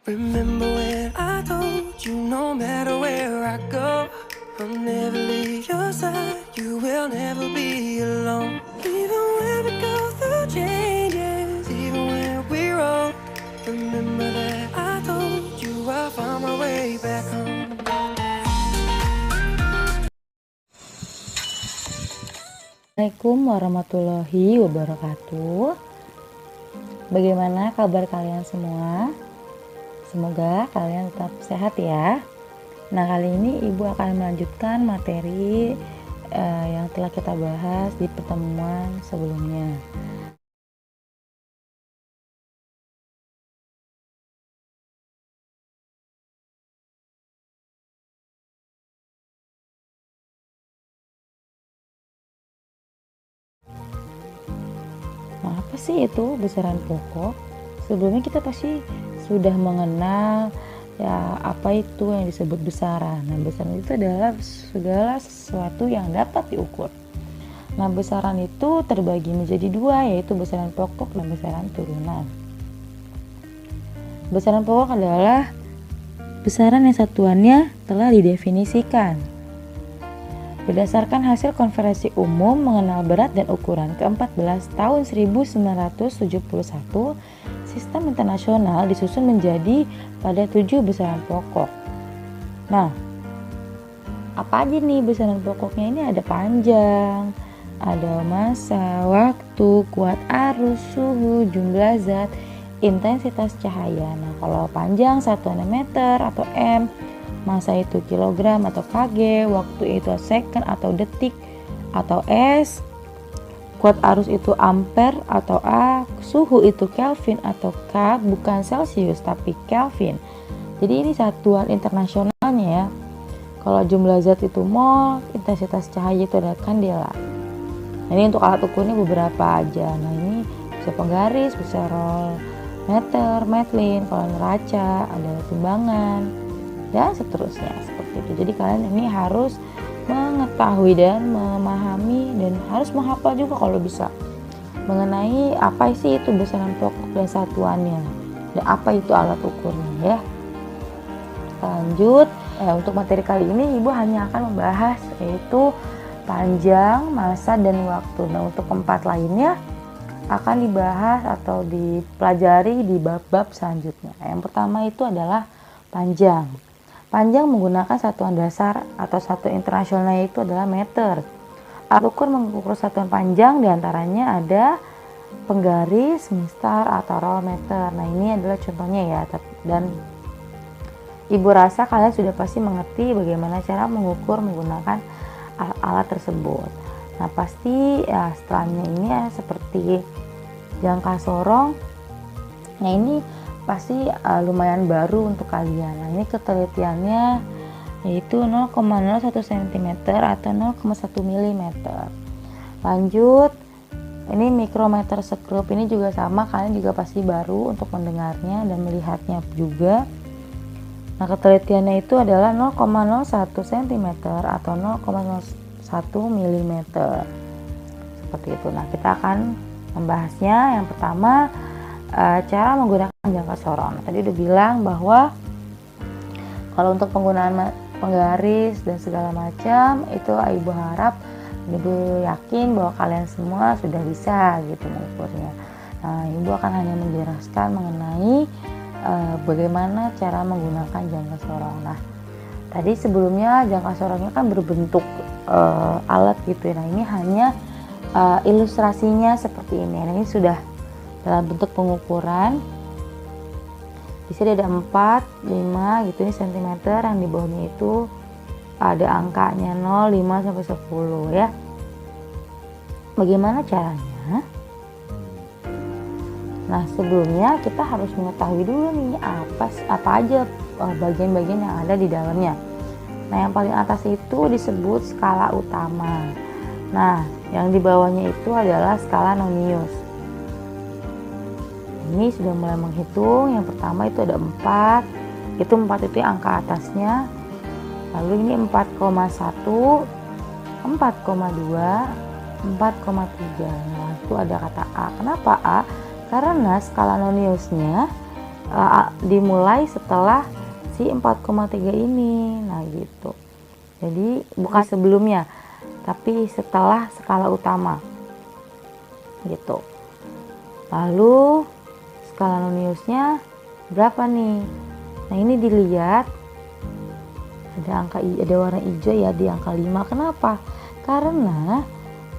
Remember when I told you no matter where I go, I'll never leave your side, you will never be alone. Even when we go through changes, even when we're old, remember that I told you I found my way back home. Assalamualaikum warahmatullahi wabarakatuh. Bagaimana kabar kalian semua? Semoga kalian tetap sehat ya. Nah, kali ini Ibu akan melanjutkan materi yang telah kita bahas di pertemuan sebelumnya. Nah, apa sih itu besaran pokok? Sebelumnya kita pasti sudah mengenal ya apa itu yang disebut besaran. Nah, besaran itu adalah segala sesuatu yang dapat diukur. Nah, besaran itu terbagi menjadi dua, yaitu besaran pokok dan besaran turunan. Besaran pokok adalah besaran yang satuannya telah didefinisikan berdasarkan hasil konferensi umum mengenal berat dan ukuran ke-14 tahun 1971. Sistem internasional disusun menjadi pada 7 besaran pokok. Nah, apa aja nih besaran pokoknya? Ini ada panjang, ada massa, waktu, kuat arus, suhu, jumlah zat, intensitas cahaya. Nah, kalau panjang satuannya meter atau m, massa itu kilogram atau kg, waktu itu second atau detik atau s, kuat arus itu ampere atau a, suhu itu Kelvin atau K, bukan Celsius tapi Kelvin. Jadi ini satuan internasionalnya ya. Kalau jumlah zat itu mol, intensitas cahaya itu adalah kandela. Nah, ini untuk alat ukurnya beberapa aja. Nah, ini bisa penggaris, bisa roll meter, metlin, kalau neraca, ada timbangan, dan seterusnya seperti itu. Jadi kalian ini harus mengetahui dan memahami dan harus menghafal juga kalau bisa mengenai apa sih itu besaran pokok dan satuannya dan apa itu alat ukurnya ya. Lanjut, untuk materi kali ini Ibu hanya akan membahas yaitu panjang, massa, dan waktu. Nah, untuk keempat lainnya akan dibahas atau dipelajari di bab-bab selanjutnya. Yang pertama itu adalah panjang. Panjang menggunakan satuan dasar atau satuan internasional itu adalah meter. Alat ukur mengukur satuan panjang diantaranya ada penggaris, mistar, atau roll meter. Nah, ini adalah contohnya ya. Dan Ibu rasa kalian sudah pasti mengerti bagaimana cara mengukur menggunakan alat-alat tersebut. Nah, pasti ya setelahnya ini ya, seperti jangka sorong. Nah, ini pasti lumayan baru untuk kalian. Nah, ini ketelitiannya yaitu 0,01 cm atau 0,1 mm. Lanjut, ini mikrometer sekrup. Ini juga sama, kalian juga pasti baru untuk mendengarnya dan melihatnya juga. Nah, ketelitiannya itu adalah 0,01 cm atau 0,1 mm. Seperti itu. Nah, kita akan membahasnya. Yang pertama, cara menggunakan jangka sorong. Tadi udah bilang bahwa kalau untuk penggunaan penggaris dan segala macam itu Ibu harap, Ibu yakin bahwa kalian semua sudah bisa gitu mengukurnya. Nah, Ibu akan hanya menjelaskan mengenai bagaimana cara menggunakan jangka sorong. Nah, tadi sebelumnya jangka sorongnya kan berbentuk alat gitu ya. Nah, ini hanya ilustrasinya seperti ini. Nah, ini sudah dalam bentuk pengukuran. Di sini ada 4, 5 gitu, ini sentimeter, yang di bawahnya itu ada angkanya 0, 5 sampai 10 ya. Bagaimana caranya? Nah, sebelumnya kita harus mengetahui dulu nih apa aja bagian-bagian yang ada di dalamnya. Nah, yang paling atas itu disebut skala utama. Nah, yang di bawahnya itu adalah skala nonius. Ini sudah mulai menghitung. Yang pertama itu ada 4, itu 4 itu angka atasnya. Lalu ini 4,1, 4,2, 4,3. Nah, itu ada kata A. Kenapa A? Karena skala noniusnya dimulai setelah si 4,3 ini. Nah gitu. Jadi bukan sebelumnya, tapi setelah skala utama gitu. Lalu skala noniusnya berapa nih? Nah ini dilihat ada warna hijau ya di angka 5. Kenapa? Karena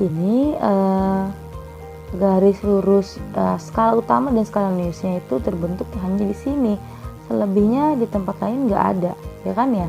ini garis lurus skala utama dan skala noniusnya itu terbentuk hanya di sini. Selebihnya di tempat lain nggak ada, ya kan ya?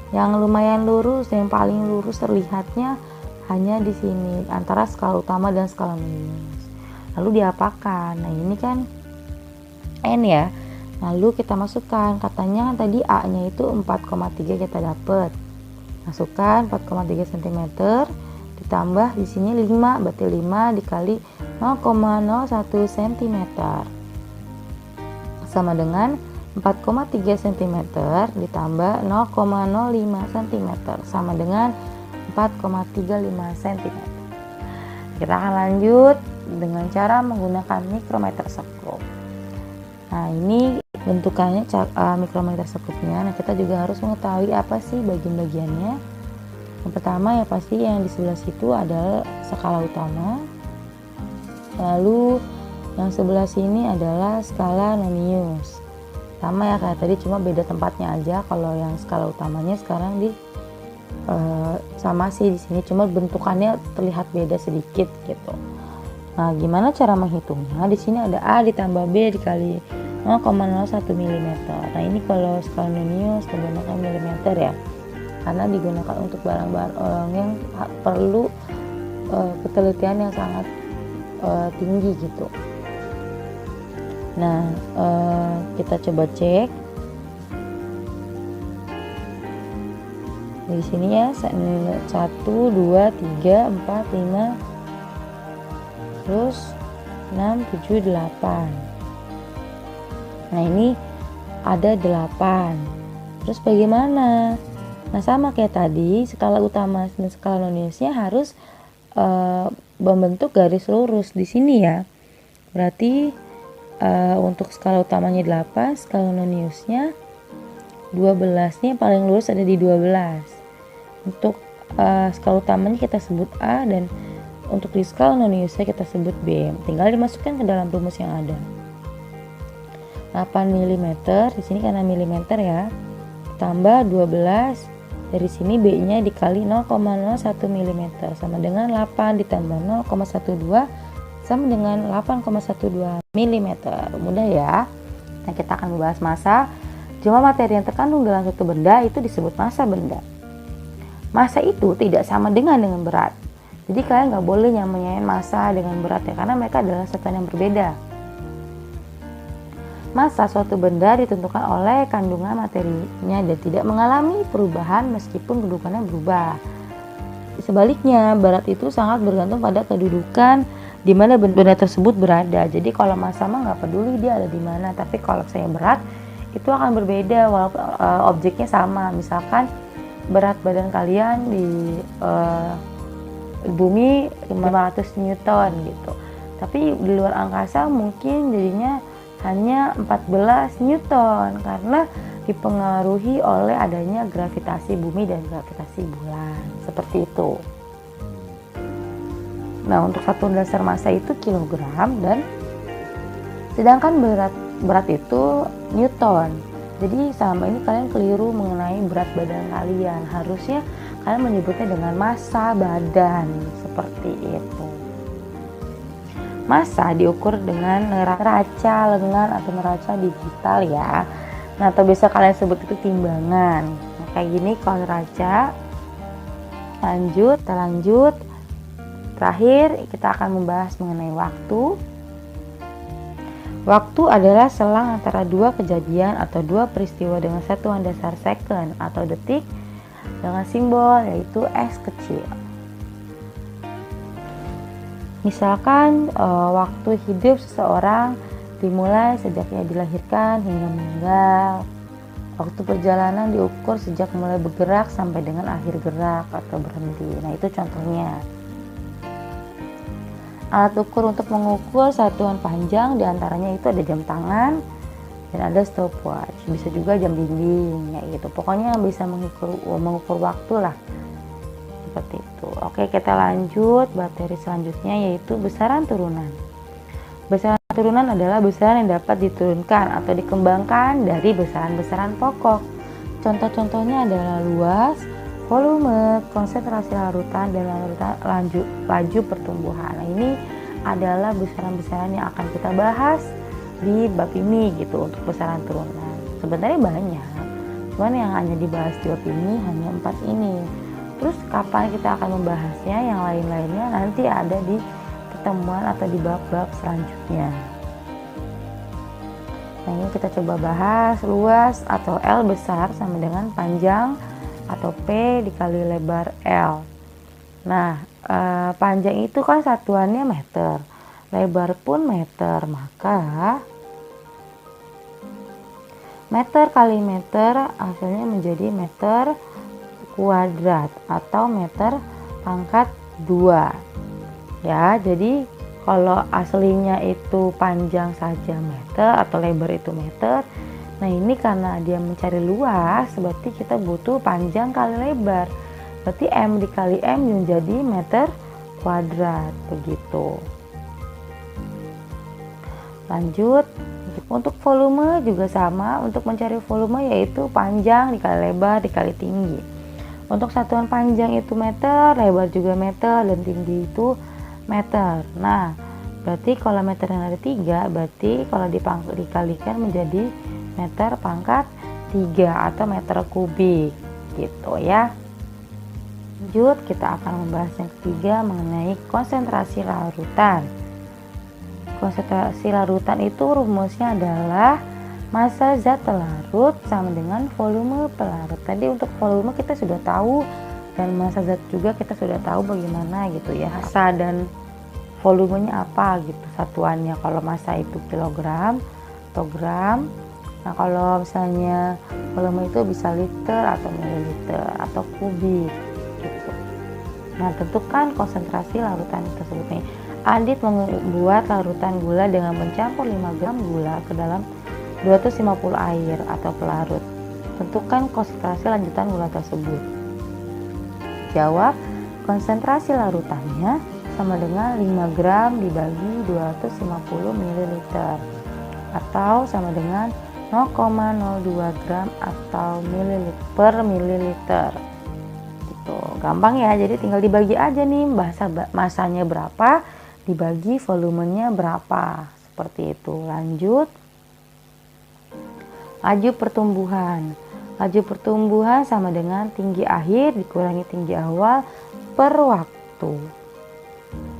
Yang lumayan lurus, yang paling lurus terlihatnya hanya di sini antara skala utama dan skala nonius. Lalu diapakan? Nah ini kan N ya. Lalu kita masukkan, katanya tadi A-nya itu 4,3 kita dapat. Masukkan 4,3 cm ditambah di sini 5, berarti 5 dikali 0,01 cm sama dengan 4,3 cm ditambah 0,05 cm sama dengan 4,35 cm. Kita akan lanjut dengan cara menggunakan mikrometer scope. Nah ini bentukannya mikrometer scope-nya. Nah kita juga harus mengetahui apa sih bagian-bagiannya. Yang pertama ya pasti yang di sebelah situ adalah skala utama. Lalu yang sebelah sini adalah skala nonius. Sama ya kayak tadi, cuma beda tempatnya aja. Kalau yang skala utamanya sekarang sama sih di sini, cuma bentukannya terlihat beda sedikit gitu. Nah, gimana cara menghitungnya? Di sini ada A ditambah B dikali 0,01 mm. Nah, ini kalau skala nonius menggunakan milimeter ya. Karena digunakan untuk barang-barang yang perlu ketelitian yang sangat tinggi gitu. Nah, kita coba cek di sini ya, 1, 2, 3, 4, 5, terus 6, 7, 8. Nah ini ada 8. Terus bagaimana? Nah sama kayak tadi, skala utama dan skala noniusnya harus membentuk garis lurus di sini ya. Berarti untuk skala utamanya 8, skala noniusnya 12 nih, paling lurus ada di 12. Untuk skala utamanya kita sebut A dan untuk di skala noniusnya kita sebut B. Tinggal dimasukkan ke dalam rumus yang ada. 8 mm di sini karena milimeter ya. Tambah 12 dari sini B-nya dikali 0,01 mm sama dengan 8 ditambah 0,12 sama dengan 8,12 mm. Mudah ya. Nah, kita akan membahas massa. Jumlah materi yang terkandung dalam suatu benda itu disebut massa benda. Massa itu tidak sama dengan berat. Jadi kalian nggak boleh nyamain massa dengan berat ya, karena mereka adalah satuan yang berbeda. Massa suatu benda ditentukan oleh kandungan materinya dan tidak mengalami perubahan meskipun kedudukannya berubah. Sebaliknya, berat itu sangat bergantung pada kedudukan di mana benda tersebut berada. Jadi kalau massa mah nggak peduli dia ada di mana, tapi kalau saya berat itu akan berbeda walaupun objeknya sama. Misalkan berat badan kalian di bumi 500 Newton gitu, tapi di luar angkasa mungkin jadinya hanya 14 Newton karena dipengaruhi oleh adanya gravitasi bumi dan gravitasi bulan, seperti itu. Nah, untuk satuan dasar massa itu kilogram, dan sedangkan berat itu Newton. Jadi selama ini kalian keliru mengenai berat badan kalian. Harusnya kalian menyebutnya dengan massa badan, seperti itu. Massa diukur dengan neraca lengan atau neraca digital ya. Nah, atau biasa kalian sebut itu timbangan. Nah, kayak gini kalau neraca. Lanjut. Terakhir kita akan membahas mengenai waktu. Waktu adalah selang antara dua kejadian atau dua peristiwa dengan satuan dasar second atau detik dengan simbol yaitu S kecil. Misalkan waktu hidup seseorang dimulai sejak ia dilahirkan hingga meninggal. Waktu perjalanan diukur sejak mulai bergerak sampai dengan akhir gerak atau berhenti. Nah, itu contohnya. Alat ukur untuk mengukur satuan panjang diantaranya itu ada jam tangan, dan ada stopwatch, bisa juga jam dinding kayak gitu. Pokoknya bisa mengukur waktu lah, seperti itu. Oke, kita lanjut materi selanjutnya, yaitu besaran turunan. Besaran turunan adalah besaran yang dapat diturunkan atau dikembangkan dari besaran-besaran pokok. Contoh-contohnya adalah luas, volume, konsentrasi larutan, dan laju pertumbuhan. Nah, ini adalah besaran-besaran yang akan kita bahas di bab ini gitu untuk besaran turunan. Sebenarnya banyak, cuman yang hanya dibahas di bab ini hanya 4 ini. Terus kapan kita akan membahasnya, yang lain-lainnya nanti ada di pertemuan atau di bab-bab selanjutnya. Nah, ini kita coba bahas. Luas atau L besar sama dengan panjang atau P dikali lebar L. Nah, panjang itu kan satuannya meter, lebar pun meter, maka meter kali meter hasilnya menjadi meter kuadrat atau meter pangkat 2 ya. Jadi kalau aslinya itu panjang saja meter atau lebar itu meter, nah ini karena dia mencari luas, berarti kita butuh panjang kali lebar, berarti M dikali M menjadi meter kuadrat, begitu. Lanjut, untuk volume juga sama. Untuk mencari volume yaitu panjang dikali lebar dikali tinggi. Untuk satuan panjang itu meter, lebar juga meter, dan tinggi itu meter. Nah, berarti kalau meter yang ada 3, berarti kalau dikalikan menjadi meter pangkat 3 atau meter kubik, gitu ya. Lanjut, kita akan membahas yang ketiga mengenai konsentrasi larutan. Konsentrasi larutan itu rumusnya adalah massa zat pelarut sama dengan volume pelarut. Tadi untuk volume kita sudah tahu, dan massa zat juga kita sudah tahu bagaimana gitu ya. Massa dan volumenya apa gitu satuannya. Kalau massa itu kilogram atau gram. Nah, kalau misalnya volume itu bisa liter atau mililiter atau kubik gitu. Nah, tentukan konsentrasi larutan tersebut nih. Adit membuat larutan gula dengan mencampur 5 gram gula ke dalam 250 air atau pelarut. Tentukan konsentrasi lanjutan gula tersebut. Jawab, konsentrasi larutannya sama dengan 5 gram dibagi 250 ml atau sama dengan 0,02 gram atau per mililiter. Gitu. Gampang ya, jadi tinggal dibagi aja nih, masanya berapa dibagi volumenya berapa, seperti itu. Lanjut, laju pertumbuhan. Laju pertumbuhan sama dengan tinggi akhir dikurangi tinggi awal per waktu.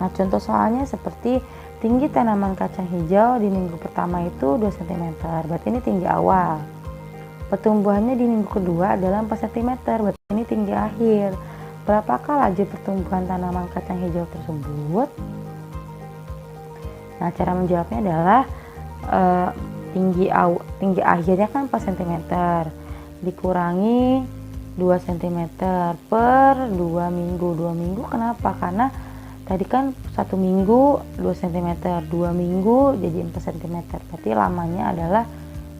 Nah, contoh soalnya seperti tinggi tanaman kacang hijau di minggu pertama itu 2 cm, berarti ini tinggi awal. Pertumbuhannya di minggu kedua adalah 4 cm, berarti ini tinggi akhir. Berapakah laju pertumbuhan tanaman kacang hijau tersebut? Nah, cara menjawabnya adalah tinggi akhirnya kan 4 cm dikurangi 2 cm per 2 minggu. 2 minggu kenapa? Karena tadi kan 1 minggu 2 cm, 2 minggu jadi 4 cm, berarti lamanya adalah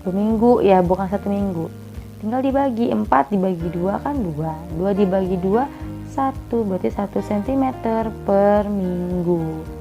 2 minggu ya, bukan 1 minggu. Tinggal dibagi 4 dibagi 2 kan 2 dibagi 2 1, berarti 1 cm per minggu.